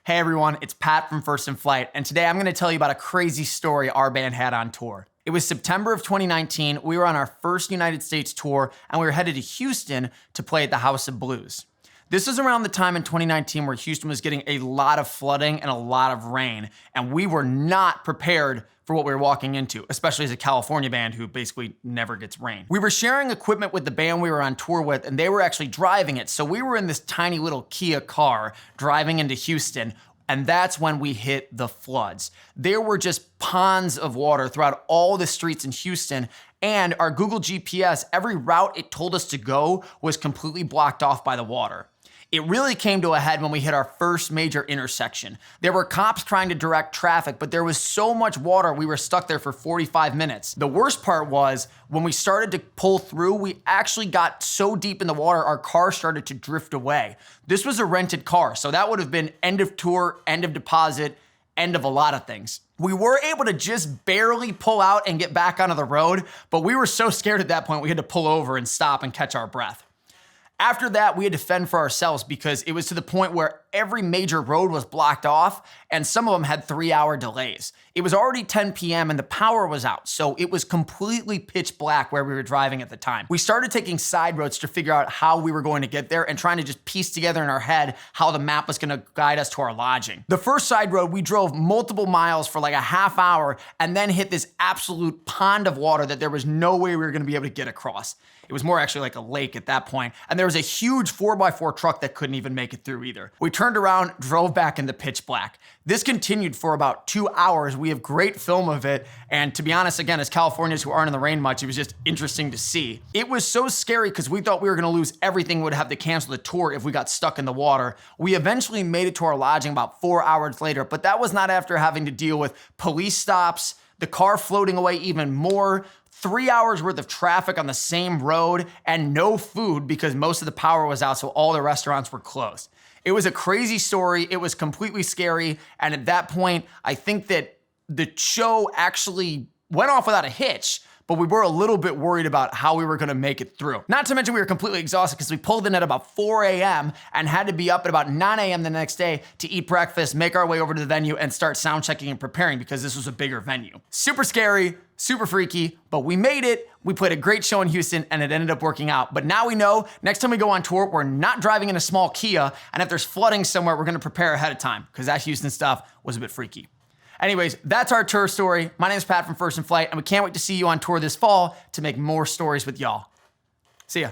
Hey everyone, it's Pat from First in Flight, and today I'm going to tell you about a crazy story our band had on tour. It was September of 2019, we were on our first United States tour, and we were headed to Houston to play at the House of Blues. This was around the time in 2019 where Houston was getting a lot of flooding and a lot of rain, and we were not prepared for what we were walking into, especially as a California band who basically never gets rain. We were sharing equipment with the band we were on tour with, and they were actually driving it, so we were in this tiny little Kia car driving into Houston, and that's when we hit the floods. There were just ponds of water throughout all the streets in Houston, and our Google GPS, every route it told us to go was completely blocked off by the water. It really came to a head when we hit our first major intersection. There were cops trying to direct traffic, but there was so much water we were stuck there for 45 minutes. The worst part was when we started to pull through, we actually got so deep in the water, our car started to drift away. This was a rented car, so that would have been end of tour, end of deposit, end of a lot of things. We were able to just barely pull out and get back onto the road, but we were so scared at that point we had to pull over and stop and catch our breath. After that, we had to fend for ourselves because it was to the point where every major road was blocked off and some of them had 3-hour delays. It was already 10 p.m. and the power was out, so it was completely pitch black where we were driving at the time. We started taking side roads to figure out how we were going to get there and trying to just piece together in our head how the map was gonna guide us to our lodging. The first side road, we drove multiple miles for like a half hour and then hit this absolute pond of water that there was no way we were gonna be able to get across. It was more actually like a lake at that point, and there was a huge 4x4 truck that couldn't even make it through either. We turned around, drove back in the pitch black. This continued for about 2 hours. We have great film of it, and to be honest, again, as Californians who aren't in the rain much, it was just interesting to see. It was so scary because we thought we were gonna lose everything, would have to cancel the tour if we got stuck in the water. We eventually made it to our lodging about 4 hours later, but that was not after having to deal with police stops, the car floating away even more, 3 hours worth of traffic on the same road, and no food because most of the power was out, so all the restaurants were closed. It was a crazy story, it was completely scary, and at that point, I think that the show actually went off without a hitch, but we were a little bit worried about how we were gonna make it through. Not to mention we were completely exhausted because we pulled in at about 4 a.m. and had to be up at about 9 a.m. the next day to eat breakfast, make our way over to the venue, and start sound checking and preparing because this was a bigger venue. Super scary, super freaky, but we made it. We played a great show in Houston and it ended up working out. But now we know next time we go on tour, we're not driving in a small Kia, and if there's flooding somewhere, we're gonna prepare ahead of time because that Houston stuff was a bit freaky. Anyways, that's our tour story. My name is Pat from First in Flight, and we can't wait to see you on tour this fall to make more stories with y'all. See ya.